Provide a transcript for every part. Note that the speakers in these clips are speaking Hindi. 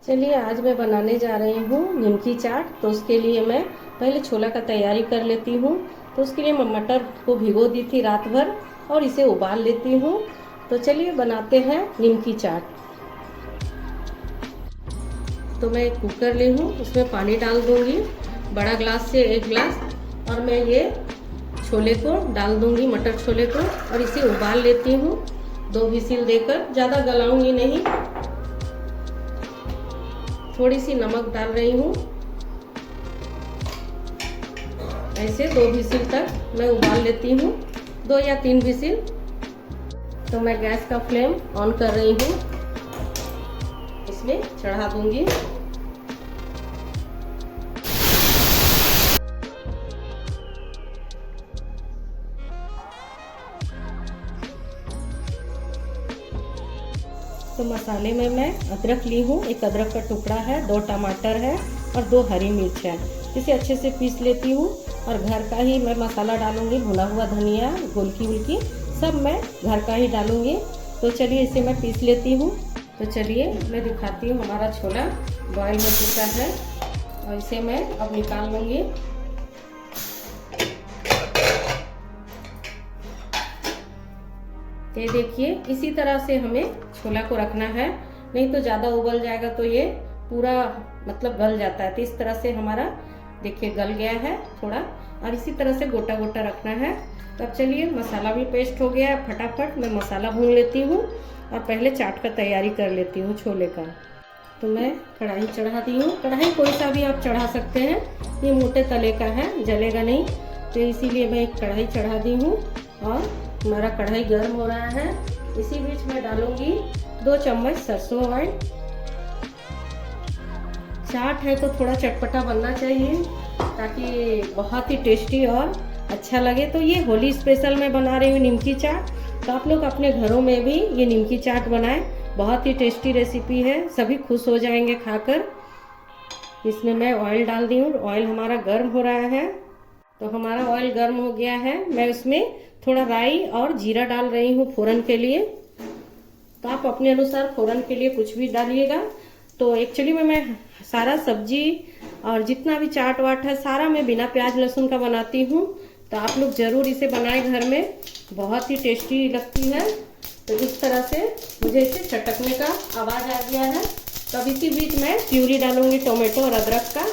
चलिए आज मैं बनाने जा रही हूँ निमकी चाट। तो उसके लिए मैं पहले छोला का तैयारी कर लेती हूँ। तो उसके लिए मैं मटर को भिगो दी थी रात भर और इसे उबाल लेती हूँ। तो चलिए बनाते हैं निमकी चाट। तो मैं एक कुकर ली हूँ, उसमें पानी डाल दूँगी बड़ा ग्लास से 1 गिलास, और मैं ये छोले को डाल दूँगी, मटर छोले को, और इसे उबाल लेती हूँ 2 व्हिसिल देकर। ज़्यादा गलाऊँगी नहीं, थोड़ी सी नमक डाल रही हूँ। ऐसे 2 व्हिसिल तक मैं उबाल लेती हूँ, 2 या 3 व्हिसिल। तो मैं गैस का फ्लेम ऑन कर रही हूँ, इसमें चढ़ा दूंगी। तो मसाले में मैं अदरक ली हूँ, 1 अदरक का टुकड़ा है, 2 टमाटर है और 2 हरी मिर्च है। इसे अच्छे से पीस लेती हूँ और घर का ही मैं मसाला डालूंगी। भुना हुआ धनिया, गोलकी वुलकी सब मैं घर का ही डालूंगी। तो चलिए इसे मैं पीस लेती हूँ। तो चलिए मैं दिखाती हूँ, हमारा छोला बॉयल हो चुका है और इसे मैं अब निकाल लूँगी। ये देखिए, इसी तरह से हमें छोला को रखना है, नहीं तो ज़्यादा उबल जाएगा तो ये पूरा मतलब गल जाता है। तो इस तरह से हमारा देखिए गल गया है थोड़ा, और इसी तरह से गोटा गोटा रखना है। तो अब चलिए मसाला भी पेस्ट हो गया है, फटाफट मैं मसाला भून लेती हूँ और पहले चाट का तैयारी कर लेती हूँ छोले का। तो मैं कढ़ाई चढ़ा दी हूँ। कढ़ाई कोई सा भी आप चढ़ा सकते हैं, ये मोटे तले का है, जलेगा नहीं। तो इसीलिए मैं एक कढ़ाई चढ़ा दी हूँ और हमारा कढ़ाई गर्म हो रहा है। इसी बीच मैं डालूंगी 2 चम्मच सरसों ऑयल। चाट है तो थोड़ा चटपटा बनना चाहिए ताकि बहुत ही टेस्टी और अच्छा लगे। तो ये होली स्पेशल मैं बना रही हूँ निमकी चाट। तो आप लोग अपने घरों में भी ये निमकी चाट बनाएं, बहुत ही टेस्टी रेसिपी है, सभी खुश हो जाएंगे खाकर। इसमें मैं ऑयल डाल दी हूँ, ऑयल हमारा गर्म हो रहा है। तो हमारा ऑयल गर्म हो गया है, मैं उसमें थोड़ा राई और जीरा डाल रही हूँ फोरन के लिए। तो आप अपने अनुसार फोरन के लिए कुछ भी डालिएगा। तो एक्चुअली में मैं सारा सब्जी और जितना भी चाट वाट है सारा मैं बिना प्याज लहसुन का बनाती हूँ। तो आप लोग जरूर इसे बनाएं घर में, बहुत ही टेस्टी लगती है। तो इस तरह से मुझे इसे चटकने का आवाज आ गया है। तो अब इसी बीच मैं प्यूरी डालूंगी टोमेटो और अदरक का।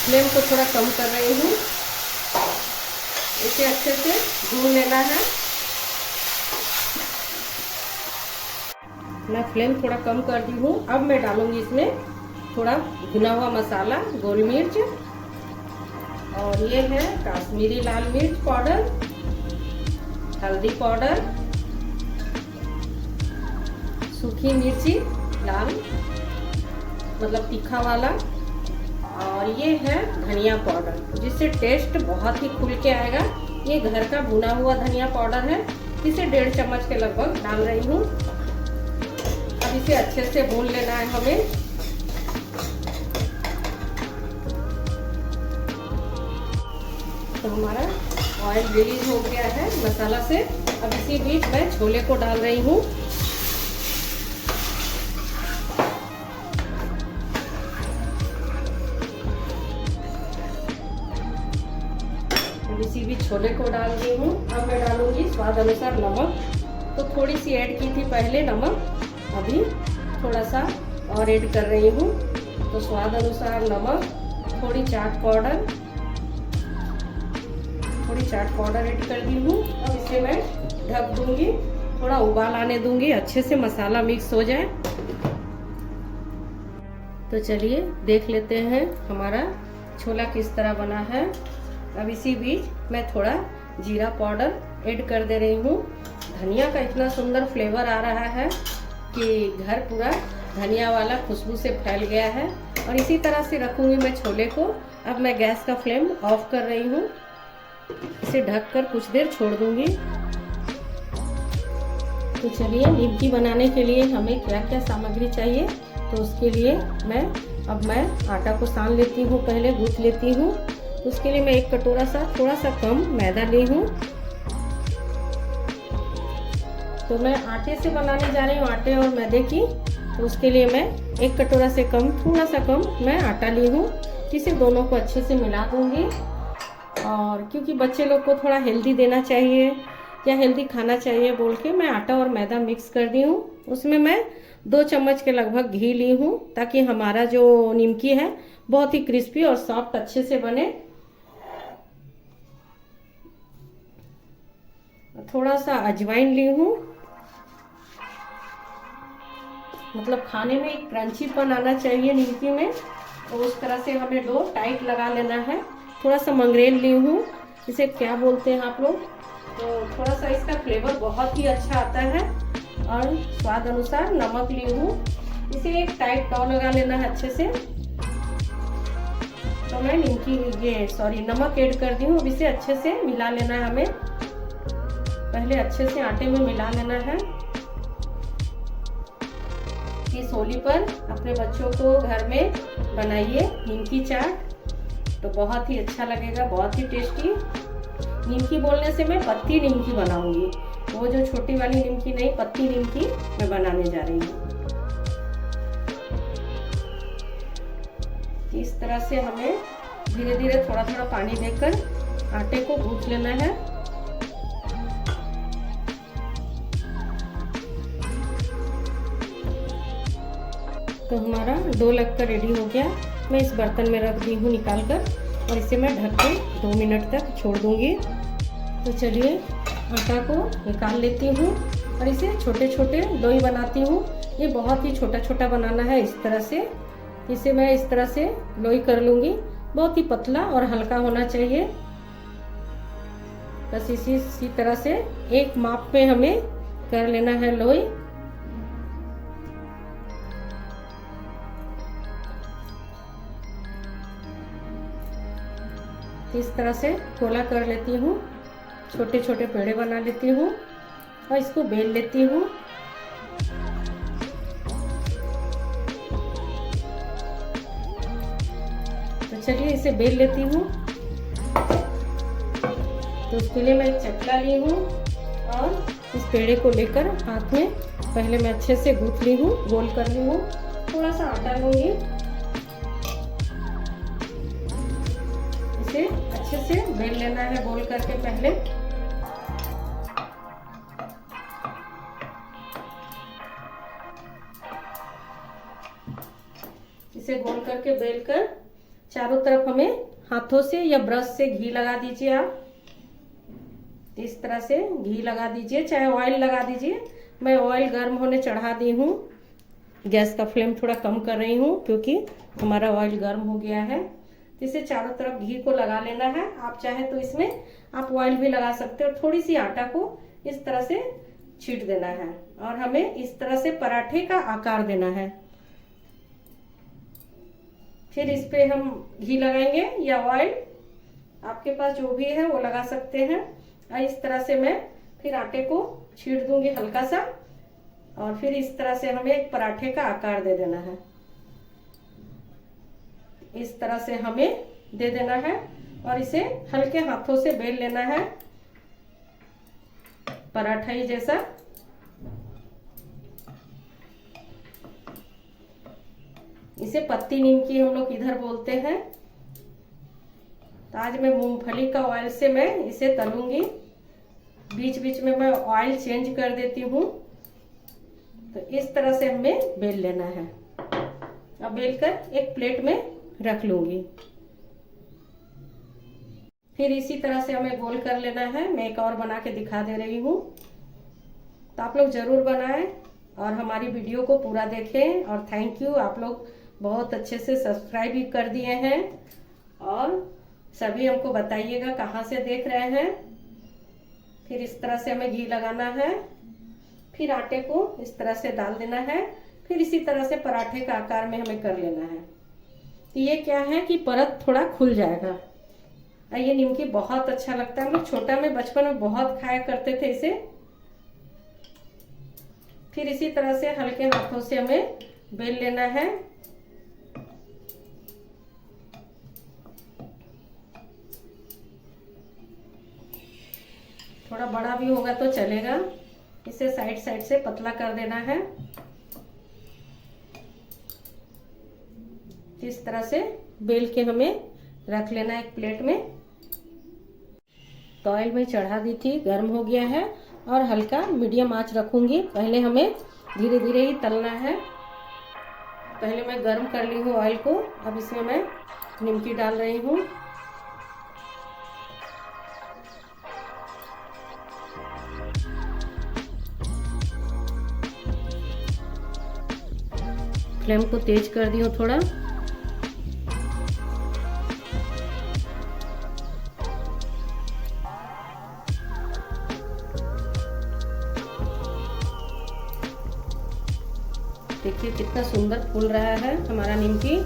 फ्लेम को थोड़ा कम कर रही हूँ, इसे अच्छे से भून लेना है। मैं फ्लेम थोड़ा कम कर दी हूँ। अब मैं डालूंगी इसमें थोड़ा भुना हुआ मसाला, गोल मिर्च, और ये है काश्मीरी लाल मिर्च पाउडर, हल्दी पाउडर, सूखी मिर्ची लाल मतलब तीखा वाला, और ये है धनिया पाउडर, जिससे टेस्ट बहुत ही खुल के आएगा। ये घर का भुना हुआ धनिया पाउडर है, इसे 1.5 चम्मच के लगभग डाल रही हूँ। अब इसे अच्छे से भून लेना है हमें। तो हमारा ऑयल रिलीज हो गया है मसाला से। अब इसी बीच मैं छोले को डाल रही हूँ। इसी भी छोले को डाल दी हूँ। अब मैं डालूंगी स्वाद अनुसार नमक। तो थोड़ी सी ऐड की थी पहले नमक, अभी थोड़ा सा और ऐड कर रही हूँ। तो स्वाद अनुसार नमक, थोड़ी चाट पाउडर ऐड कर दी हूँ। अब इसे मैं ढक दूंगी, थोड़ा उबाल आने दूंगी, अच्छे से मसाला मिक्स हो जाए। तो चलिए देख लेते हैं हमारा छोला किस तरह बना है। अब इसी बीच मैं थोड़ा जीरा पाउडर ऐड कर दे रही हूँ। धनिया का इतना सुंदर फ्लेवर आ रहा है कि घर पूरा धनिया वाला खुशबू से फैल गया है। और इसी तरह से रखूँगी मैं छोले को। अब मैं गैस का फ्लेम ऑफ कर रही हूँ, इसे ढककर कुछ देर छोड़ दूँगी। तो चलिए निमकी बनाने के लिए हमें क्या क्या सामग्री चाहिए। तो उसके लिए मैं आटा को सान लेती हूँ, पहले गूँथ लेती हूँ। तो उसके लिए मैं 1 कटोरा सा थोड़ा सा कम मैदा ली हूँ। तो मैं आटे से बनाने जा रही हूँ, आटे और मैदे की। तो उसके लिए मैं 1 कटोरा से कम, थोड़ा सा कम मैं आटा ली हूँ। इसे दोनों को अच्छे से मिला दूँगी। और क्योंकि बच्चे लोग को थोड़ा हेल्दी देना चाहिए या हेल्दी खाना चाहिए बोल के मैं आटा और मैदा मिक्स कर दी हूँ। उसमें मैं 2 चम्मच के लगभग घी ली हूँ, ताकि हमारा जो निमकी है बहुत ही क्रिस्पी और सॉफ्ट अच्छे से बने। थोड़ा सा अजवाइन ली हूँ, मतलब खाने में एक क्रंचीपन आना चाहिए निमकी में, तो उस तरह से हमें डो टाइट लगा लेना है। थोड़ा सा मंगरेल ली हूँ, इसे क्या बोलते हैं आप लोग, तो थोड़ा सा इसका फ्लेवर बहुत ही अच्छा आता है। और स्वाद अनुसार नमक ली हूँ, इसे एक टाइट डो लगा लेना है अच्छे से। तो मैं नमक ऐड कर दी हूँ। अब इसे अच्छे से मिला लेना है हमें, पहले अच्छे से आटे में मिला लेना है। इस होली पर अपने बच्चों को घर में बनाइए निमकी चाट, तो बहुत ही अच्छा लगेगा, बहुत ही टेस्टी। निमकी बोलने से मैं पत्ती निमकी बनाऊंगी, वो जो छोटी वाली निमकी नहीं, पत्ती निमकी मैं बनाने जा रही हूँ। इस तरह से हमें धीरे धीरे थोड़ा थोड़ा पानी देकर आटे को गूंथ लेना है। तो हमारा डो लगकर रेडी हो गया। मैं इस बर्तन में रख दी हूँ निकाल कर, और इसे मैं ढक के 2 मिनट तक छोड़ दूँगी। तो चलिए आटा को निकाल लेती हूँ और इसे छोटे छोटे लोई बनाती हूँ। ये बहुत ही छोटा छोटा बनाना है इस तरह से। इसे मैं इस तरह से लोई कर लूँगी, बहुत ही पतला और हल्का होना चाहिए। बस इसी तरह से एक माप पे हमें कर लेना है लोई। इस तरह से गोला कर लेती हूँ, छोटे छोटे पेड़े बना लेती हूँ और इसको बेल लेती हूँ। तो चलिए इसे बेल लेती हूँ। तो उसके लिए मैं एक चकला ली हूँ और इस पेड़े को लेकर हाथ में पहले मैं अच्छे से गूंथ ली हूँ, गोल कर ली हूँ। थोड़ा सा आटा लूँगी, इसे अच्छे से बेल लेना है गोल करके पहले। इसे गोल करके बेल कर चारों तरफ हमें हाथों से या ब्रश से घी लगा दीजिए। आप इस तरह से घी लगा दीजिए, चाहे ऑयल लगा दीजिए। मैं ऑयल गर्म होने चढ़ा दी हूँ, गैस का फ्लेम थोड़ा कम कर रही हूँ क्योंकि हमारा ऑयल गर्म हो गया है। इसे चारों तरफ घी को लगा लेना है। आप चाहे तो इसमें आप ऑयल भी लगा सकते हो। थोड़ी सी आटा को इस तरह से छीट देना है और हमें इस तरह से पराठे का आकार देना है। फिर इस पे हम घी लगाएंगे या ऑयल, आपके पास जो भी है वो लगा सकते हैं। और इस तरह से मैं फिर आटे को छीट दूंगी हल्का सा, और फिर इस तरह से हमें एक पराठे का आकार दे देना है। इस तरह से हमें दे देना है और इसे हल्के हाथों से बेल लेना है पराठा ही जैसा। इसे पत्ती निमकी हम लोग इधर बोलते हैं। तो आज मैं मूंगफली का ऑयल से मैं इसे तलूंगी। बीच बीच में मैं ऑयल चेंज कर देती हूँ। तो इस तरह से हमें बेल लेना है। अब बेलकर एक प्लेट में रख लूंगी। फिर इसी तरह से हमें गोल कर लेना है। मैं एक और बना के दिखा दे रही हूँ, तो आप लोग जरूर बनाएं और हमारी वीडियो को पूरा देखें। और थैंक यू, आप लोग बहुत अच्छे से सब्सक्राइब भी कर दिए हैं और सभी हमको बताइएगा कहाँ से देख रहे हैं। फिर इस तरह से हमें घी लगाना है, फिर आटे को इस तरह से डाल देना है, फिर इसी तरह से पराठे का आकार में हमें कर लेना है। तो ये क्या है कि परत थोड़ा खुल जाएगा। ये निमकी बहुत अच्छा लगता है। हम लोग छोटा में बचपन में बहुत खाया करते थे इसे। फिर इसी तरह से हल्के हाथों से हमें बेल लेना है। थोड़ा बड़ा भी होगा तो चलेगा। इसे साइड साइड से पतला कर देना है। इस तरह से बेल के हमें रख लेना है एक प्लेट में। तो ऑयल में चढ़ा दी थी, गर्म हो गया है और हल्का मीडियम आंच रखूंगी। पहले हमें धीरे धीरे ही तलना है। पहले मैं गर्म कर ली हूँ ऑयल को। अब इसमें मैं निमकी डाल रही हूँ। फ्लेम को तेज कर दी हूँ थोड़ा। देखिए कितना सुंदर फूल रहा है हमारा निमकी।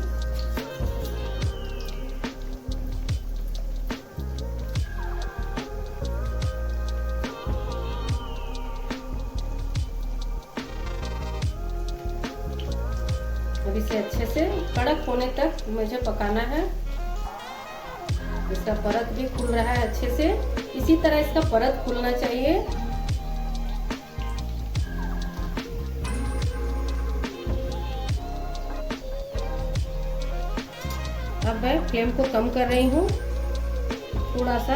अब इसे अच्छे से कड़क होने तक मुझे पकाना है। इसका परत भी फूल रहा है अच्छे से। इसी तरह इसका परत फूलना चाहिए। अब मैं फ्लेम को कम कर रही हूँ थोड़ा सा।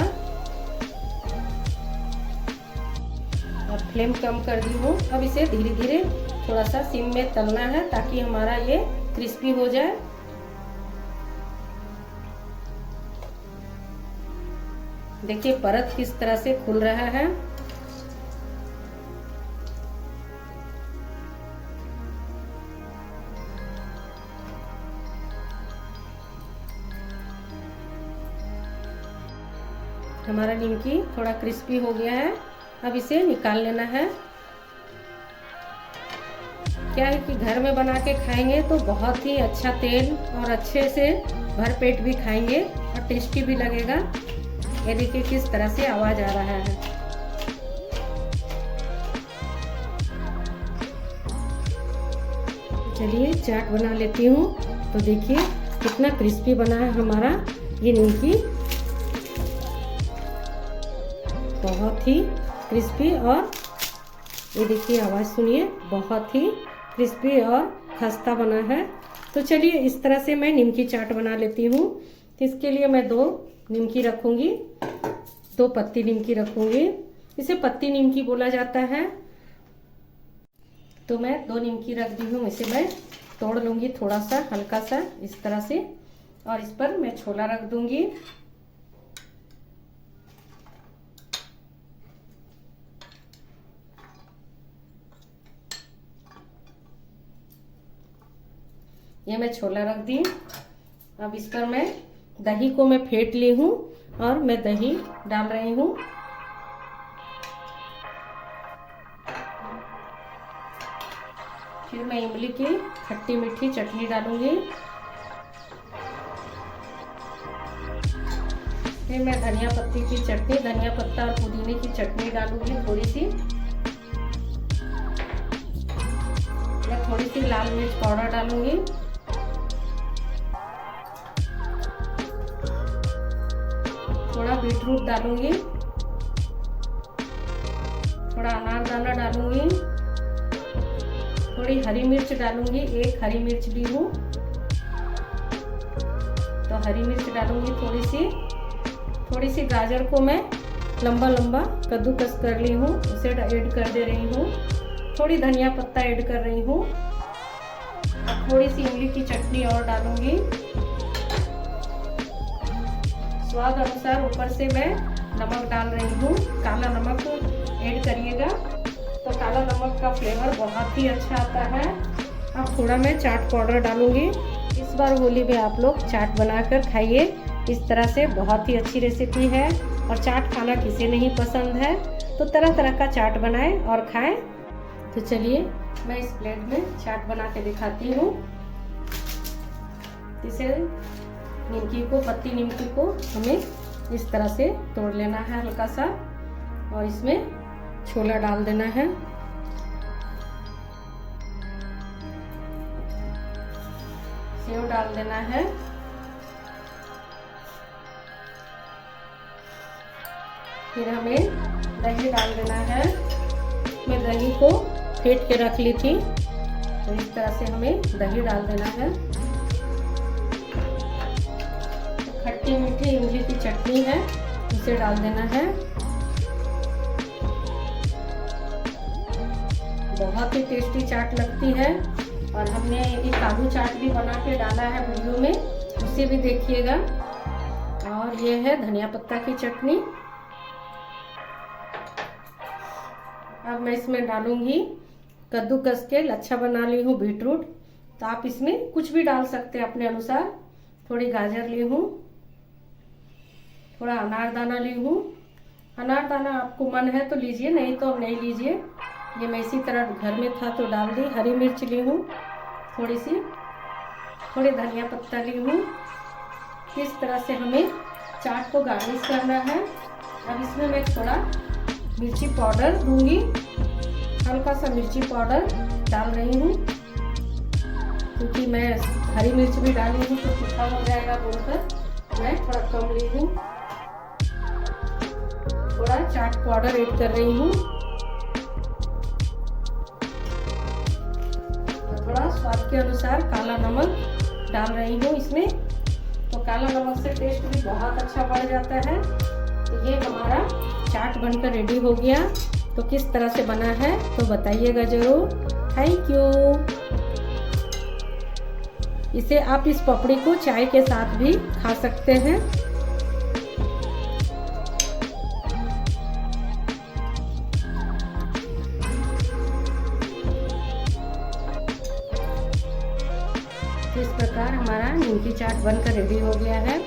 अब फ्लेम कम कर दी हूँ। अब इसे धीरे धीरे थोड़ा सा सिम में तलना है ताकि हमारा ये क्रिस्पी हो जाए। देखिए परत किस तरह से खुल रहा है। हमारा निमकी थोड़ा क्रिस्पी हो गया है। अब इसे निकाल लेना है। क्या है कि घर में बना के खाएंगे तो बहुत ही अच्छा तेल और अच्छे से भर पेट भी खाएंगे और टेस्टी भी लगेगा। ये देखिए किस तरह से आवाज आ रहा है। चलिए चाट बना लेती हूँ। तो देखिए कितना क्रिस्पी बना है हमारा ये निमकी। बहुत ही क्रिस्पी और ये देखिए आवाज़ सुनिए, बहुत ही क्रिस्पी और खस्ता बना है। तो चलिए इस तरह से मैं निमकी चाट बना लेती हूँ। तो इसके लिए मैं 2 निमकी रखूँगी, 2 पत्ती निमकी रखूँगी। इसे पत्ती निमकी बोला जाता है। तो मैं 2 निमकी रख दी हूँ। इसे मैं तोड़ लूँगी थोड़ा सा हल्का सा इस तरह से और इस पर मैं छोला रख दूँगी। ये मैं छोला रख दी। अब इस पर मैं दही को मैं फेंट ली हूँ और मैं दही डाल रही हूँ। फिर मैं इमली की खट्टी मीठी चटनी डालूंगी। फिर मैं धनिया पत्ती की चटनी, धनिया पत्ता और पुदीने की चटनी डालूंगी थोड़ी सी। मैं थोड़ी सी लाल मिर्च पाउडर डालूंगी। थोड़ा बीटरूट डालूंगी, थोड़ा अनारदाना डालूंगी, थोड़ी हरी मिर्च डालूंगी। 1 हरी मिर्च ली हूँ तो हरी मिर्च डालूंगी थोड़ी सी गाजर को मैं लंबा लंबा कद्दूकस कर ली हूँ, उसे ऐड कर दे रही हूँ। थोड़ी धनिया पत्ता ऐड कर रही हूँ। थोड़ी सी इमली की चटनी और डालूंगी। स्वाद अनुसार ऊपर से मैं नमक डाल रही हूँ। काला नमक ऐड करिएगा तो काला नमक का फ्लेवर बहुत ही अच्छा आता है। अब थोड़ा मैं चाट पाउडर डालूंगी। इस बार होली में आप लोग चाट बनाकर खाइए। इस तरह से बहुत ही अच्छी रेसिपी है और चाट खाना किसे नहीं पसंद है। तो तरह तरह का चाट बनाएं और खाएं। तो चलिए मैं इस प्लेट में चाट बना के दिखाती हूँ। इसे निमकी को, पत्ती निमकी को हमें इस तरह से तोड़ लेना है हल्का सा और इसमें छोला डाल देना है। सेव डाल देना है। फिर हमें दही डाल देना है। मैं दही को फेंट के रख ली थी। तो इस तरह से हमें दही डाल देना है। खट्टी मीठी इमली की चटनी है, इसे डाल देना है। बहुत ही टेस्टी चाट लगती है। और हमने एक काजू चाट भी बना के डाला है वीडियो में, उसे भी देखिएगा। और ये है धनिया पत्ता की चटनी। अब मैं इसमें डालूंगी कद्दूकस के लच्छा बना ली हूँ बीटरूट। तो आप इसमें कुछ भी डाल सकते हैं अपने अनुसार। थोड़ी गाजर ली हूँ, थोड़ा अनारदाना ली हूँ। अनारदाना आपको मन है तो लीजिए, नहीं तो नहीं लीजिए। ये मैं इसी तरह घर में था तो डाल दी। हरी मिर्च ली हूँ थोड़ी सी, थोड़ी धनिया पत्ता ली हूँ। इस तरह से हमें चाट को गार्निश करना है। अब इसमें मैं थोड़ा मिर्ची पाउडर दूंगी, हल्का सा मिर्ची पाउडर डाल रही हूँ, क्योंकि मैं हरी मिर्च भी डाली हूँ तो तीखा हो जाएगा बोलकर मैं थोड़ा कम ली हूँ। थोड़ा चाट पाउडर ऐड कर रही हूँ, थोड़ा स्वाद के अनुसार काला नमक डाल रही हूँ इसमें। तो काला नमक से टेस्ट भी बहुत अच्छा बढ़ जाता है। तो ये हमारा चाट बनकर रेडी हो गया। तो किस तरह से बना है तो बताइएगा ज़रूर। Thank you. इसे आप इस पपड़ी को चाय के साथ भी खा सकते हैं। इस प्रकार हमारा निमकी चाट बनकर रेडी हो गया है।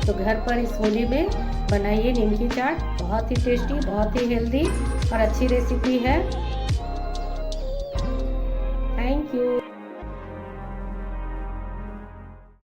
तो घर पर इस होली में बनाइए निमकी चाट। बहुत ही टेस्टी, बहुत ही हेल्दी और अच्छी रेसिपी है।